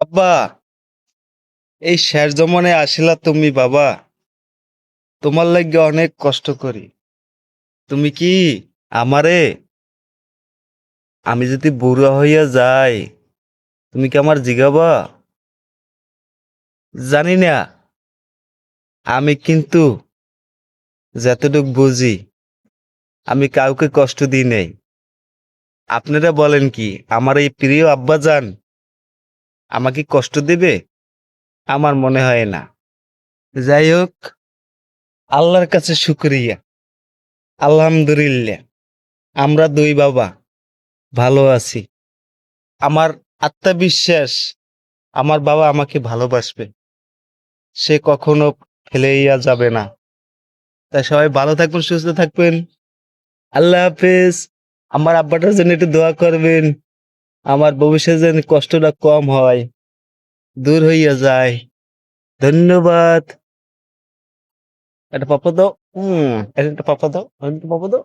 আব্বা, এই শেষ জমানে আসিলা তুমি বাবা। তোমার লাগে অনেক কষ্ট করি। তুমি কি আমারে, আমি যদি বুড়া হইয়া যাই, তুমি কি আমার জিগাবা? জানি না, আমি কিন্তু যতটুক বুঝি, আমি কাউকে কষ্ট দিই নাই। আপনারা বলেন কি আমার এই প্রিয় আব্বাজান আমাকে কষ্ট দেবে? আমার মনে হয় না। যাই হোক, আল্লাহর কাছে শুকরিয়া, আলহামদুলিল্লাহ, আমরা দুই বাবা ভালো আছি। আমার আত্মবিশ্বাস আমার বাবা আমাকে ভালোবাসবে, সে কখনো ফেলেইয়া যাবে না। তাই সবাই ভালো থাকবেন, সুস্থ থাকবেন। আল্লাহ হাফেজ। আমার আব্বাটার জন্য একটু দোয়া করবেন, আমার ভবিষ্যতে যেন কষ্টটা কম হয়, দূর হইয়া যায়। ধন্যবাদ। একটা পাপা দাও। একটা পাপা দাও, একটা পাপা দাও।